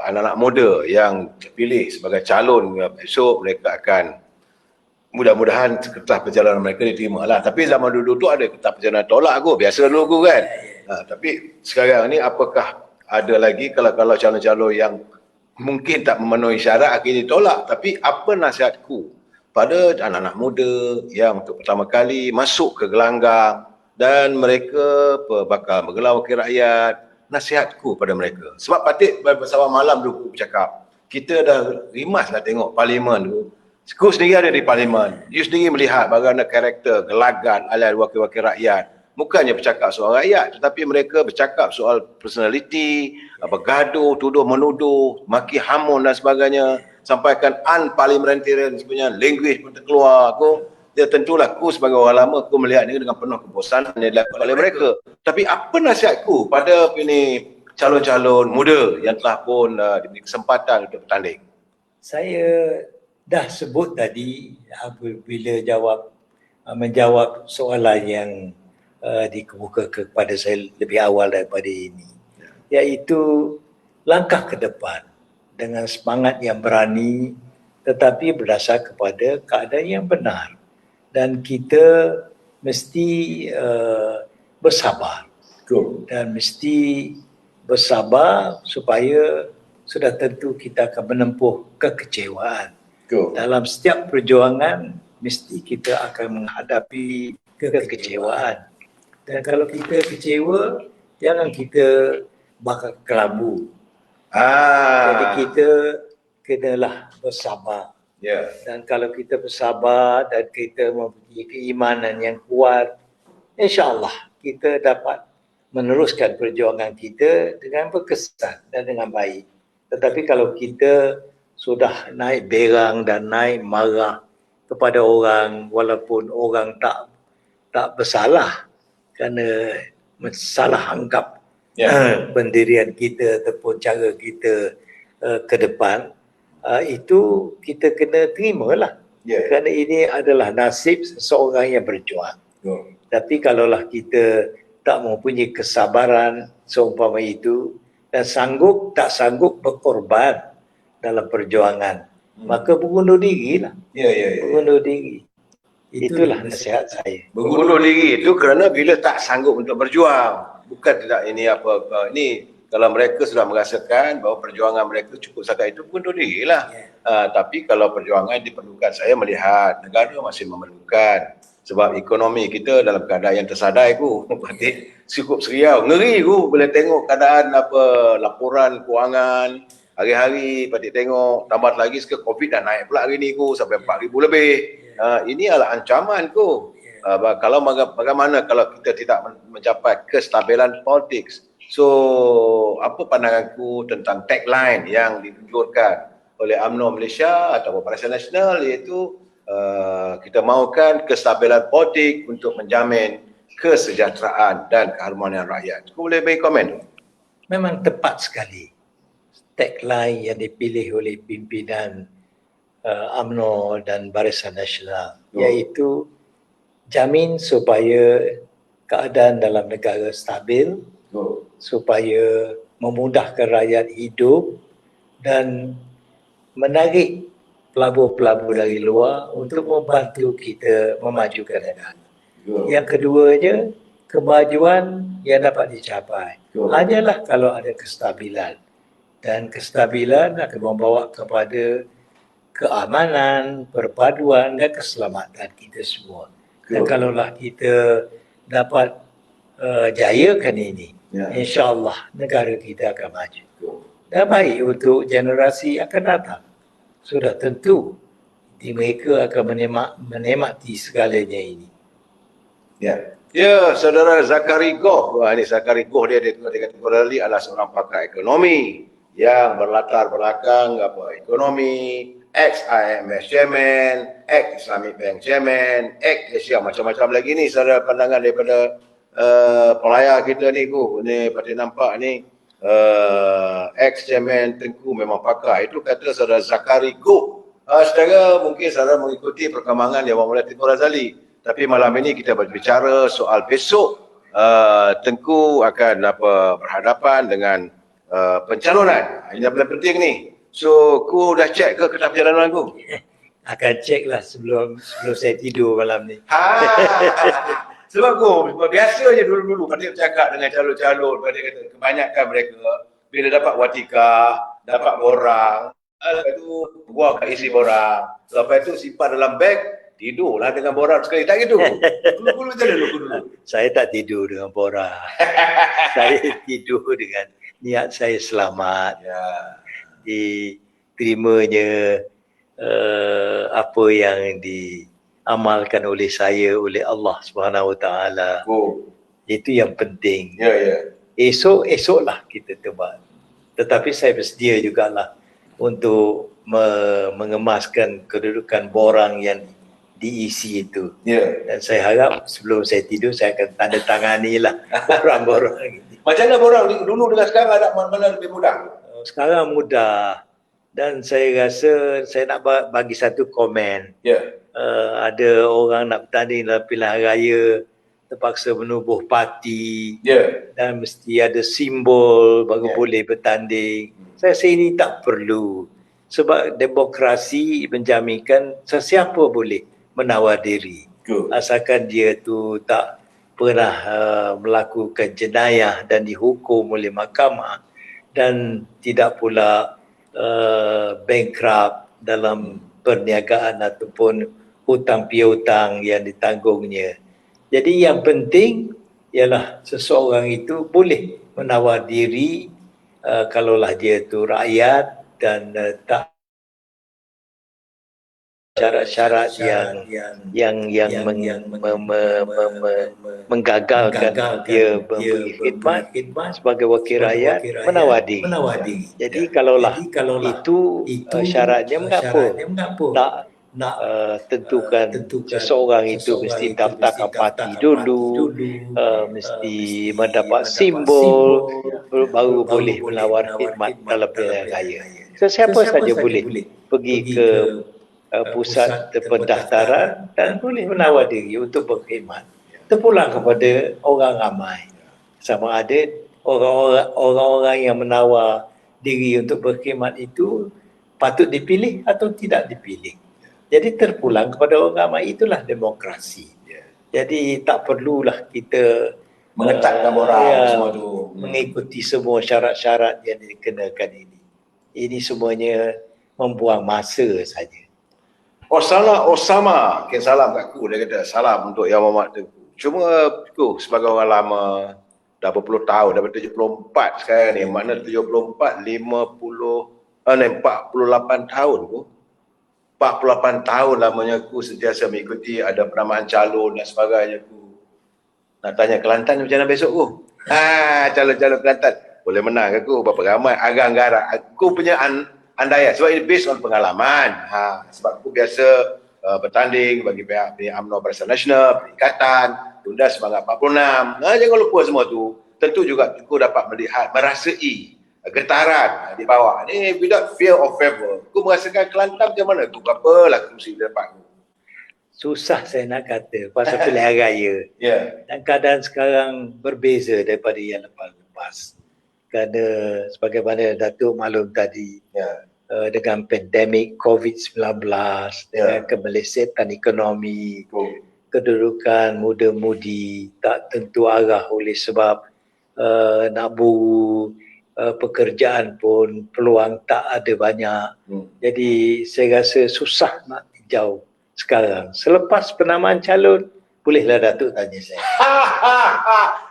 anak-anak muda yang terpilih sebagai calon esok mereka akan mudah-mudahan kertas perjalanan mereka diterima lah. Tapi zaman dulu tu ada kertas perjalanan tolak biasa dulu kan. Tapi sekarang ni apakah ada lagi kalau calon-calon yang mungkin tak memenuhi syarat akhirnya ditolak. Tapi apa nasihatku pada anak-anak muda yang untuk pertama kali masuk ke gelanggang dan mereka bakal menggelar wakil rakyat, nasihatku pada mereka. Sebab Patik bersama malam dulu bercakap, kita dah rimas dah tengok parlimen tu. Aku sendiri ada di parlimen. You sendiri melihat bagaimana karakter, gelagat alias wakil-wakil rakyat. Bukannya bercakap soal rakyat, tetapi mereka bercakap soal personality, gaduh, tuduh menuduh, maki hamun dan sebagainya, sampaikan unparliamentarian sebenarnya, language pun terkeluar. Ya tentulah aku sebagai orang lama aku melihat ini dengan penuh kebosanan yang dilakukan oleh mereka. Tapi apa nasihatku pada ini calon-calon muda yang telah pun diberi kesempatan untuk bertanding? Saya dah sebut tadi apabila menjawab soalan yang dikemukakan kepada saya lebih awal daripada ini, iaitu langkah ke depan dengan semangat yang berani tetapi berdasar kepada keadaan yang benar. Dan kita mesti bersabar. Dan mesti bersabar supaya sudah tentu kita akan menempuh kekecewaan. Dalam setiap perjuangan mesti kita akan menghadapi kekecewaan. Dan kalau kita kecewa, jangan kita bakal kelabu. Jadi kita kenalah bersabar. Dan kalau kita bersabar dan kita mempunyai keimanan yang kuat, insya-Allah kita dapat meneruskan perjuangan kita dengan berkesan dan dengan baik. Tetapi kalau kita sudah naik berang dan naik marah kepada orang walaupun orang tak bersalah kerana salah anggap pendirian kita ataupun cara kita ke depan, itu kita kena terimalah. Kerana ini adalah nasib seseorang yang berjuang. Tapi kalaulah kita tak mempunyai kesabaran seumpama itu dan tak sanggup berkorban dalam perjuangan, maka berbunuh diri lah. Berbunuh diri. Itulah nasihat saya. Berbunuh diri itu kerana bila tak sanggup untuk berjuang. Bukan tidak ini apa-apa. Ini kalau mereka sudah merasakan bahawa perjuangan mereka cukup sampai itu, bunuh diri lah. Tapi kalau perjuangan diperlukan, saya melihat negara masih memerlukan. Sebab ekonomi kita dalam keadaan yang tersadai berarti cukup seriau. Ngeri boleh tengok keadaan laporan kewangan hari-hari. Patik tengok tambah lagi sekarang COVID dah naik pula hari ni sampai 4,000 lebih. Ini adalah ancaman kalau bagaimana kalau kita tidak mencapai kestabilan politik. So apa pandanganku tentang tagline yang ditunjukkan oleh UMNO Malaysia atau Barisan Nasional, iaitu kita mahukan kestabilan politik untuk menjamin kesejahteraan dan keharmonian rakyat. Kau boleh beri komen? Memang tepat sekali tagline yang dipilih oleh pimpinan UMNO dan Barisan Nasional, iaitu jamin supaya keadaan dalam negara stabil, supaya memudahkan rakyat hidup dan menarik pelabur-pelabur dari luar untuk membantu kita memajukan negara. Yang keduanya, kemajuan yang dapat dicapai hanyalah kalau ada kestabilan. Dan kestabilan akan membawa kepada keamanan, perpaduan dan keselamatan kita semua. Dan kalaulah kita dapat jayakan ini, insya-Allah negara kita akan maju. Dan baik untuk generasi akan datang. Sudah tentu mereka akan menikmati segalanya ini. Saudara Zakari Goh. Ini Zakari Goh, dia dikategori adalah seorang pakar ekonomi yang berlatar belakang ekonomi, ex-IMF Chairman, ex-Islamic Bank Chairman, ex-Asia, macam-macam lagi ni saudara pandangan daripada pelayar kita ni ni pada nampak ni ex-chairman Tengku memang pakar. Itu kata saudara Zakari Go. Saudara mungkin saudara mengikuti perkembangan yang Muhammad Tengku Razali. Tapi malam ini kita berbicara soal besok Tengku akan berhadapan dengan pencalonan. Ini yang paling penting ni. So, ku dah check ke kitab perjalanan ku? Akan cek lah sebelum saya tidur malam ni. Sebab aku biasa je dulu-dulu pada bercakap dengan calon-calon, pada kata kebanyakan mereka bila dapat watikah, dapat borang, lepas tu buang kat isi borang, lepas tu simpan dalam beg, tidurlah dengan borang sekali. Tak gitu. Dulu-dulu macam mana dulu? Saya tak tidur dengan borang. Saya tidur dengan niat saya selamat. Ya. Diterimanya apa yang diamalkan oleh saya oleh Allah Subhanahu Wa Taala. Itu yang penting. Ya. Esoklah kita terbang. Tetapi saya bersedia jugalah untuk mengemaskan kedudukan borang yang diisi itu. Ya. Dan saya harap sebelum saya tidur saya akan tanda tanganilah borang-borang ini. Macam mana borang dulu dengan sekarang ada mana lebih mudah? Sekarang mudah. Dan saya rasa saya nak bagi satu komen. Ya. Ada orang nak bertanding dalam pilihan raya terpaksa menubuh parti. Ya. Dan mesti ada simbol baru Ya. boleh bertanding. Saya rasa ini tak perlu. Sebab demokrasi menjaminkan sesiapa boleh menawar diri. Good. Asalkan dia tu tak pernah melakukan jenayah dan dihukum oleh mahkamah dan tidak pula bankrupt dalam perniagaan ataupun hutang piutang yang ditanggungnya. Jadi yang penting ialah seseorang itu boleh menawar diri kalaulah dia itu rakyat dan tak syarat-syarat yang menggagalkan dia memberi khidmat sebagai wakil rakyat menawar diri. Jadi kalaulah itu syaratnya, mengapa nak tentukan seseorang itu mesti daftarkan parti dulu, mesti mendapat simbol baru boleh menawar khidmat dalam pilihan raya. Siapa saja boleh pergi ke pusat pendaftaran dan boleh menawar diri untuk berkhidmat. Terpulang kepada orang ramai. Sama ada orang-orang yang menawar diri untuk berkhidmat itu patut dipilih atau tidak dipilih. Jadi terpulang kepada orang ramai, itulah demokrasi. Jadi tak perlulah kita mengetatkan orang semua tu. Mengikuti semua syarat-syarat yang dikenakan ini. Ini semuanya membuang masa saja. Osama, salam kat aku, dia kata salam untuk Yang Muhammad Tengku. Cuma aku sebagai orang lama dah berpuluh tahun, dah 74 sekarang ni, makna 74, 48 tahun aku. 48 tahun lamanya aku sentiasa mengikuti ada penamaan calon dan sebagainya aku. Nak tanya Kelantan macam mana besok aku? Calon-calon Kelantan boleh menang aku, berapa ramai, agak-agak. Aku punya andaian, sebab ini based on pengalaman. Sebab aku biasa bertanding bagi pihak UMNO Barisan Nasional, Perikatan, Tunda Semangat 46. Jangan lupa semua tu. Tentu juga aku dapat melihat, merasai getaran di bawah. Ni without fear of favor. Aku merasakan Kelantan macam mana tu? Berapa kursi dapat aku? Susah saya nak kata pasal pilihan raya. Dan keadaan sekarang berbeza daripada yang lepas-lepas. Kerana sebagaimana Datuk maklum tadi, dengan pandemik COVID-19, dengan kemelesetan ekonomi, kedudukan muda-mudi tak tentu arah oleh sebab nak buru, pekerjaan pun peluang tak ada banyak. Jadi saya rasa susah nak tinjau sekarang. Selepas penamaan calon, bolehlah Datuk tanya saya.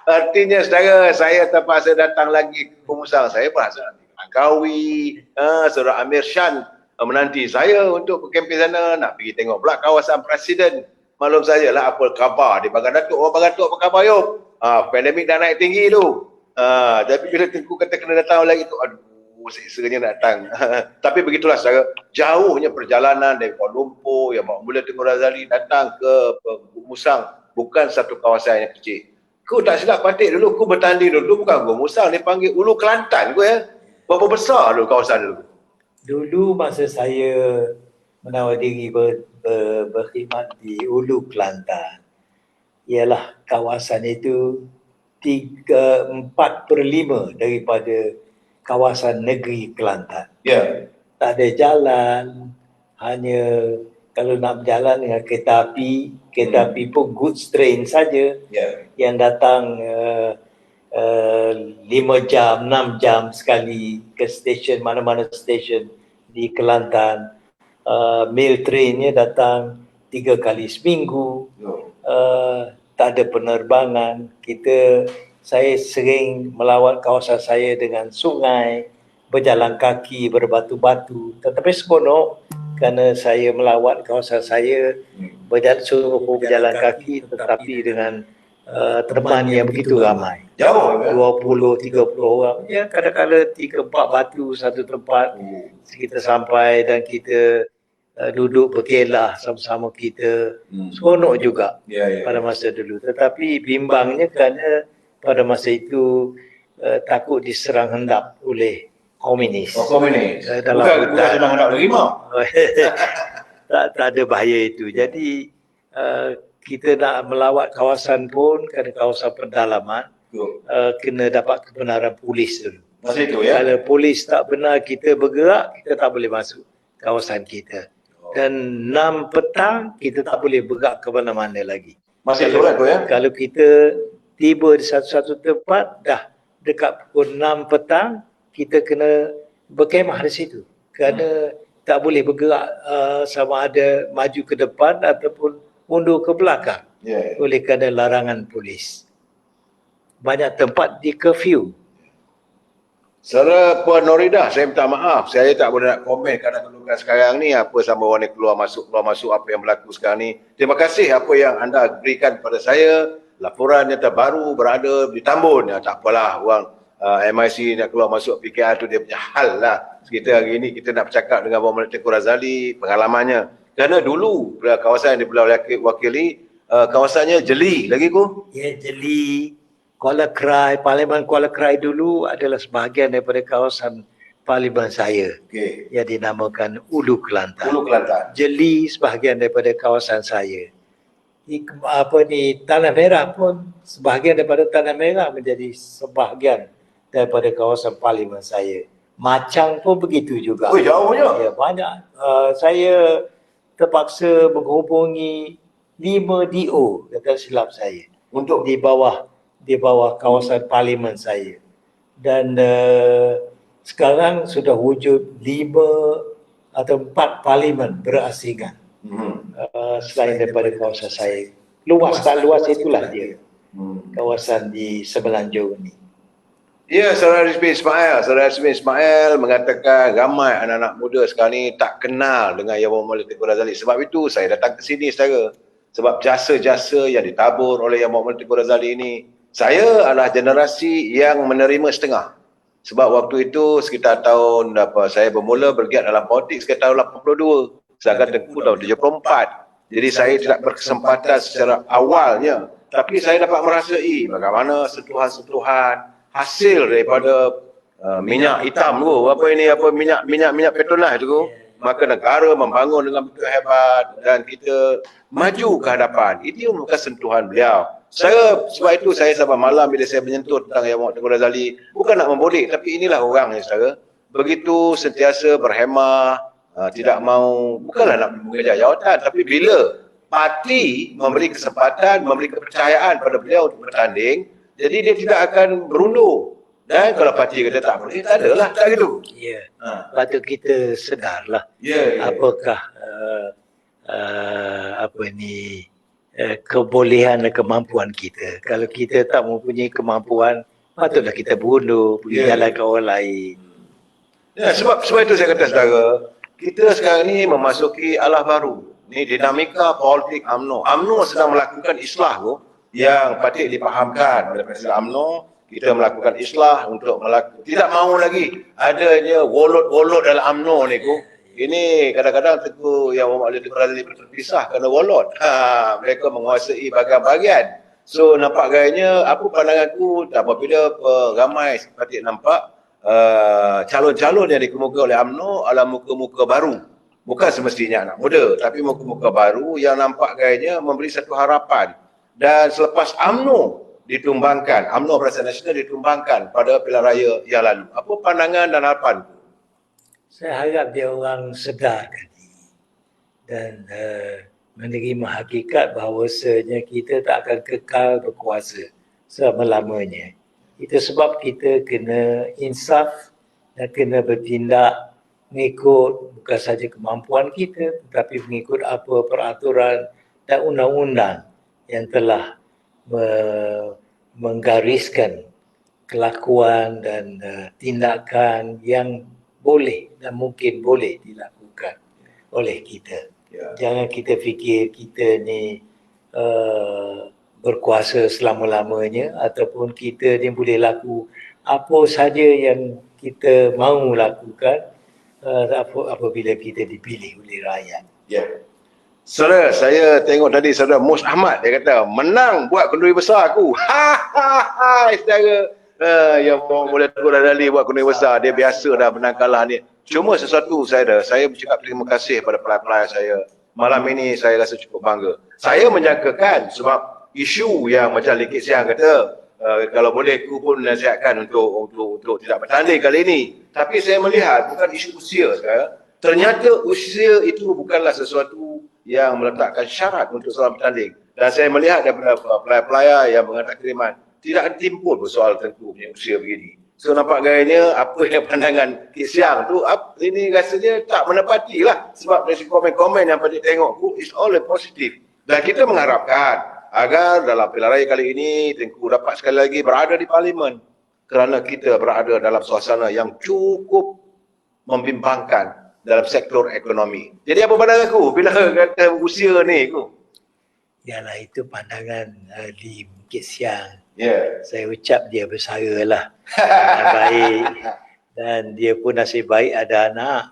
Artinya saudara, saya terpaksa datang lagi ke Kumusang. Saya berasa Angkawi, Saudara Amir Shan menanti saya untuk ke kempen sana, nak pergi tengok pula kawasan Presiden. Maklum sajalah apa khabar di Bagan Datuk. Oh Bagan Datuk apa khabar yuk? Pandemik dah naik tinggi tu. Tapi bila Tengku kata kena datang lagi tu, aduh, seksanya datang. Tapi begitulah saudara, jauhnya perjalanan dari Kuala Lumpur yang mula Tengku Razali datang ke Musang, bukan satu kawasan yang kecil. Ku tak silap Patik dulu, ku bertanding dulu, bukan Gua Musang, dia panggil Ulu Kelantan ku ya. Berapa besar dulu kawasan dulu? Dulu masa saya menawar diri berkhidmat di Ulu Kelantan, ialah kawasan itu 4/5 daripada kawasan negeri Kelantan. Ya. Tak ada jalan, hanya kalau nak berjalan dengan kereta api pun goods train saja Ya. yang datang 5 jam, 6 jam sekali ke stesen, mana-mana stesen di Kelantan. Mail trainnya datang 3 kali seminggu. Tak ada penerbangan. Saya sering melawat kawasan saya dengan sungai, berjalan kaki, berbatu-batu. Tetapi seronok kerana saya melawat kawasan saya berjalan kaki tetapi dengan teman yang begitu ramai. Jauh kan? 20-30 orang. Ya, kadang-kadang 3-4 batu satu tempat. Kita sampai dan kita duduk berkelah sama-sama kita. Seronok juga pada masa dulu. Tetapi bimbangnya kerana pada masa itu takut diserang hendap oleh komunis. Komunis. Dalam Bukan senang nak menerima. tak ada bahaya itu. Jadi kita nak melawat kawasan pun kerana kawasan pendalaman, kena dapat kebenaran polis dulu. Masa itu ya? Kalau polis tak benar kita bergerak, kita tak boleh masuk kawasan kita. Dan 6 petang kita tak boleh bergerak ke mana-mana lagi. Masih itu lah tu ya? Kalau kita tiba di satu-satu tempat, dah dekat pukul 6 petang, kita kena berkemah di situ. Kerana tak boleh bergerak sama ada maju ke depan ataupun mundur ke belakang. Oleh kerana larangan polis. Banyak tempat di curfew. Saudara Puan Noridah, saya minta maaf. Saya tak boleh nak komen kerana kedudukan sekarang ni. Apa sama orang ni keluar masuk apa yang berlaku sekarang ni. Terima kasih apa yang anda berikan kepada saya. Laporan yang terbaru berada di Tambun. Ya, tak apalah, orang MIC nak keluar masuk PKR tu dia punya hal lah. Kita hari ini kita nak bercakap dengan Muhammad Tengku Razali, pengalamannya. Kerana dulu kawasan yang beliau wakili, kawasannya jeli lagi ku? Ya, jeli. Kuala Krai, Parlimen Kuala Krai dulu adalah sebahagian daripada kawasan Parlimen saya. Yang dinamakan Ulu Kelantan. Ulu Kelantan. Jeli sebahagian daripada kawasan saya. Tanah Merah pun sebahagian daripada Tanah Merah menjadi sebahagian daripada kawasan Parlimen saya. Macang pun begitu juga. Oh, jauhnya. Ya, banyak. Saya terpaksa menghubungi 5 DO, kata silap saya. Untuk di bawah kawasan Parlimen saya. Dan sekarang sudah wujud 5 atau 4 Parlimen berasingan. Selain daripada kawasan saya. Luas tak luas itulah dia. Kawasan di Semenanjung ini. Ya, Saudara Rizmi Ismail. Saudara Rizmi Ismail mengatakan ramai anak-anak muda sekarang ni tak kenal dengan Yang Muhammad Tengku Razali. Sebab itu saya datang ke sini, saudara. Sebab jasa-jasa yang ditabur oleh Yang Muhammad Tengku Razali ini, saya adalah generasi yang menerima setengah. Sebab waktu itu sekitar tahun saya bermula bergiat dalam politik sekitar tahun 82. Sedangkan Tengku tahun 74. Jadi saya tidak berkesempatan secara awalnya. Tapi saya dapat merasai bagaimana sentuhan-sentuhan hasil daripada minyak hitam tu. Minyak Petronas tu. Maka negara membangun dengan begitu hebat dan kita maju ke hadapan. Itu bukan sentuhan beliau. Sebab itu saya sampai malam bila saya menyentuh tentang Yang Muhammad Tengku Razali, bukan nak membodek, tapi inilah orangnya, saudara. Begitu sentiasa berhemah, tidak mau, bukanlah nak mengejar jawatan, tapi bila parti memberi kesempatan, memberi kepercayaan pada beliau untuk bertanding, jadi dia tidak akan berundur. Dan kalau parti kata tak boleh, tak adalah, tak gitu. Ya, patut kita sedarlah apakah kebolehan dan kemampuan kita. Kalau kita tak mempunyai kemampuan, patutlah kita berundur, pergi jalan ke orang lain. Ya, sebab itu saya kata, saudara, kita sekarang ni memasuki alah baru. Ni dinamika politik UMNO. UMNO sedang melakukan islah tu yang patut dipahamkan oleh Presiden UMNO. Kita melakukan islah untuk tidak mahu lagi adanya wolot-wolot dalam UMNO ni ku. Ini kadang-kadang Yang Muhammad Tengku Razali terpisah kerana wolot. Mereka menguasai bahagian-bahagian. So nampak gayanya, apa pandanganku apabila ramai seperti nampak calon-calon yang dikemuka oleh UMNO adalah muka-muka baru. Bukan semestinya anak muda, tapi muka-muka baru yang nampak gayanya memberi satu harapan. Dan selepas UMNO ditumbangkan, UMNO Barisan Nasional ditumbangkan pada pilihan raya yang lalu. Apa pandangan dan harapan? Saya harap dia orang sedarkan diri dan menerima hakikat bahawasanya kita tak akan kekal berkuasa selama-lamanya. Itu sebab kita kena insaf dan kena bertindak mengikut bukan saja kemampuan kita tetapi mengikut apa peraturan dan undang-undang yang telah menggariskan kelakuan dan tindakan yang boleh dan mungkin boleh dilakukan oleh kita. Jangan kita fikir kita ni berkuasa selama-lamanya ataupun kita ni boleh laku apa saja yang kita mahu lakukan apabila kita dipilih oleh rakyat. Saudara, saya tengok tadi saudara Mus Ahmad, dia kata menang buat kenduri besar aku. Saudara, yang boleh tegur dali buat kenduri besar, dia biasa dah menang kalah ni. Cuma sesuatu saya bercakap terima kasih pada pelai-pelai saya. Malam ini saya rasa cukup bangga. Saya menjangkakan sebab isu yang macam Lekit Siang kata, kalau boleh aku pun nasihatkan untuk tidak bertanding kali ini. Tapi saya melihat bukan isu usia sekarang. Ternyata usia itu bukanlah sesuatu yang meletakkan syarat untuk seorang bertanding. Dan saya melihat daripada pelai-pelai yang mengatakan kiriman, tidak ada timbul soal tentu usia begini. So nampak gayanya apa yang pandangan Kit Siang tu ini rasanya tak menepati lah. Sebab dari komen-komen yang pada tengok tu is all positif. Dan kita mengharapkan agar dalam pilihan raya kali ini Tengku dapat sekali lagi berada di parlimen. Kerana kita berada dalam suasana yang cukup membimbangkan dalam sektor ekonomi. Jadi apa pandangan aku bila kata usia ni aku? Yalah, itu pandangan di Kit Siang. Ya. Saya ucap dia bersara lah. Baik. Dan dia pun nasib baik ada anak.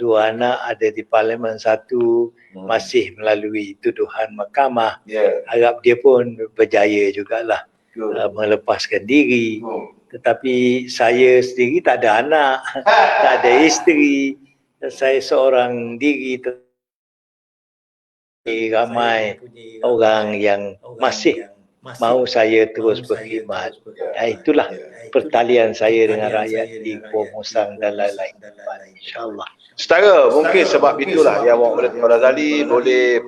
Dua anak ada di parlimen, satu masih melalui tuduhan mahkamah. Harap dia pun berjaya jugalah melepaskan diri. Tetapi saya sendiri tak ada anak, tak ada isteri. Saya seorang diri. Ramai orang yang masih mahu saya terus berkhidmat. Itulah pertalian saya dengan rakyat di Musang dan lain-lain. InsyaAllah. Setara mungkin sebab itulah yang Muhammad Razali boleh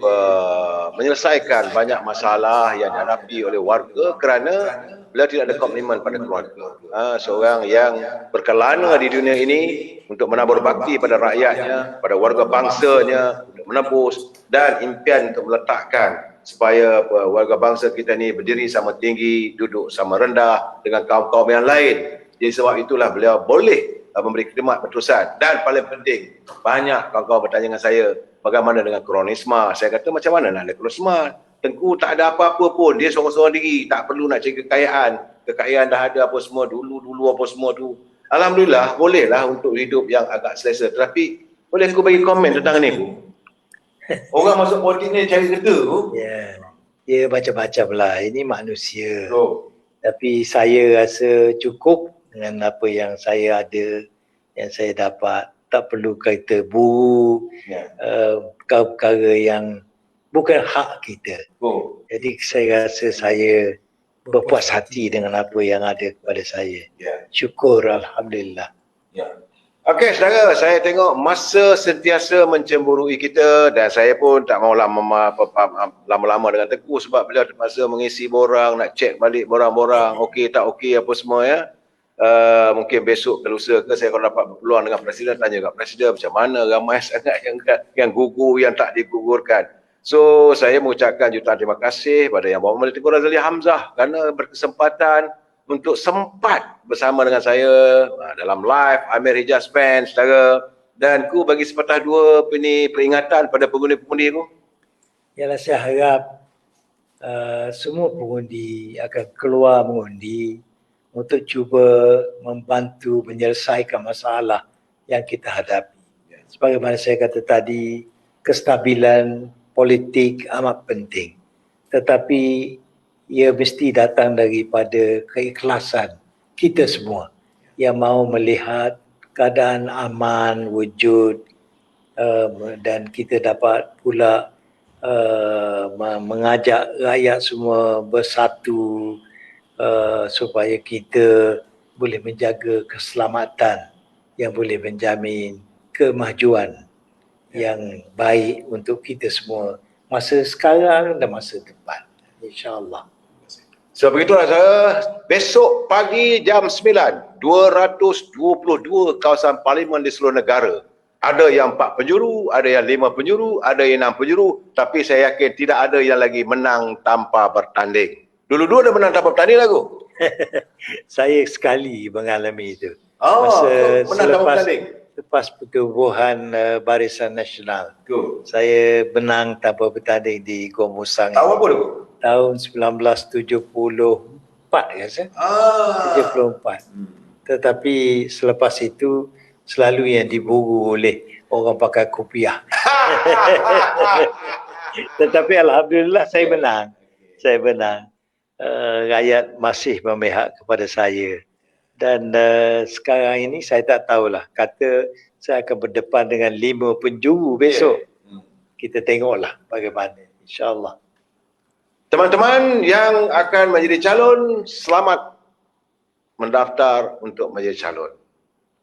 menyelesaikan banyak masalah yang dihadapi oleh warga kerana beliau tidak ada komitmen pada keluarga. Seorang yang berkelana di dunia ini untuk menabur bakti pada rakyatnya, pada warga bangsanya, untuk menebus dan impian untuk meletakkan supaya warga bangsa kita ni berdiri sama tinggi, duduk sama rendah dengan kaum-kaum yang lain. Jadi sebab itulah beliau boleh memberi khidmat berterusan. Dan paling penting, banyak kawan-kawan bertanya dengan saya, bagaimana dengan kronisma? Saya kata macam mana nak ada kronisma? Tengku tak ada apa-apa pun, dia seorang-seorang diri, tak perlu nak cari kekayaan. Kekayaan dah ada apa semua, dulu apa semua tu. Alhamdulillah, bolehlah untuk hidup yang agak selesa. Tetapi, boleh aku bagi komen tentang ni, Bu? Orang masuk politik ni cari kereta tu. Ya, dia macam-macam lah. Ini manusia. Tapi saya rasa cukup dengan apa yang saya ada, yang saya dapat. Tak perlu kereta buruk, perkara-perkara yang bukan hak kita. Jadi saya rasa saya berpuas hati dengan apa yang ada kepada saya. Syukur, Alhamdulillah. Okey, saudara, saya tengok masa sentiasa mencemburui kita dan saya pun tak mahu lama-lama dengan Tengku sebab beliau terpaksa mengisi borang, nak cek balik borang-borang, okey tak okey apa semua ya. Mungkin besok ke lusa ke saya kalau dapat berpeluang dengan Presiden, tanya kat Presiden macam mana ramai sangat yang gugur, yang tak digugurkan. So, saya mengucapkan jutaan terima kasih pada Yang Berhormat Tengku Razali Hamzah kerana berkesempatan untuk sempat bersama dengan saya dalam live Amir Hijaz Fan, saudara. Dan ku bagi sepatah dua peringatan pada pengundi-pengundi ku. Yalah, saya harap semua pengundi akan keluar mengundi untuk cuba membantu menyelesaikan masalah yang kita hadapi. Sebagaimana saya kata tadi, kestabilan politik amat penting. Tetapi ia mesti datang daripada keikhlasan kita semua yang mahu melihat keadaan aman wujud, dan kita dapat pula mengajak rakyat semua bersatu supaya kita boleh menjaga keselamatan yang boleh menjamin kemajuan yang baik untuk kita semua masa sekarang dan masa depan, insya-Allah. So begitulah saudara, besok pagi jam 9, 222 kawasan parlimen di seluruh negara. Ada yang 4 penjuru, ada yang 5 penjuru, ada yang 6 penjuru, tapi saya yakin tidak ada yang lagi menang tanpa bertanding. Dulu-dulu ada menang tanpa bertanding lagu. Saya sekali mengalami itu. Oh, menang tanpa bertanding. Lepas pertubuhan Barisan Nasional. Cool. Saya menang tanpa bertanding di Gomusang. Tahun apa tu? Tahun 1974 rasa. 74. Tetapi selepas itu selalu yang diburu oleh orang pakai kopiah. Tetapi alhamdulillah saya menang. Saya menang. Rakyat masih memihak kepada saya. Dan sekarang ini saya tak tahulah. Kata saya akan berdepan dengan 5 penjuru besok. Kita tengoklah bagaimana. InsyaAllah. Teman-teman yang akan menjadi calon, selamat mendaftar untuk menjadi calon.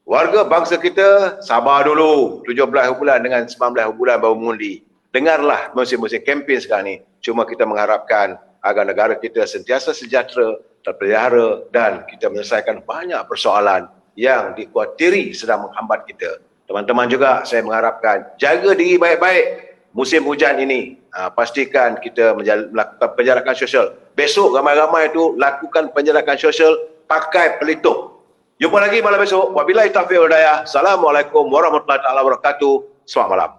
Warga bangsa kita sabar dulu 17 bulan dengan 19 bulan baru mengundi. Dengarlah musim-musim kempen sekarang ni. Cuma kita mengharapkan agar negara kita sentiasa sejahtera, terpelihara dan kita menyelesaikan banyak persoalan yang dikhawatiri sedang menghambat kita. Teman-teman juga saya mengharapkan jaga diri baik-baik musim hujan ini. Pastikan kita melakukan penjarakan sosial. Besok ramai-ramai itu lakukan penjarakan sosial pakai pelitup. Jumpa lagi malam besok. Wabillahi taufiq wal hidayah. Assalamualaikum warahmatullahi wabarakatuh. Selamat malam.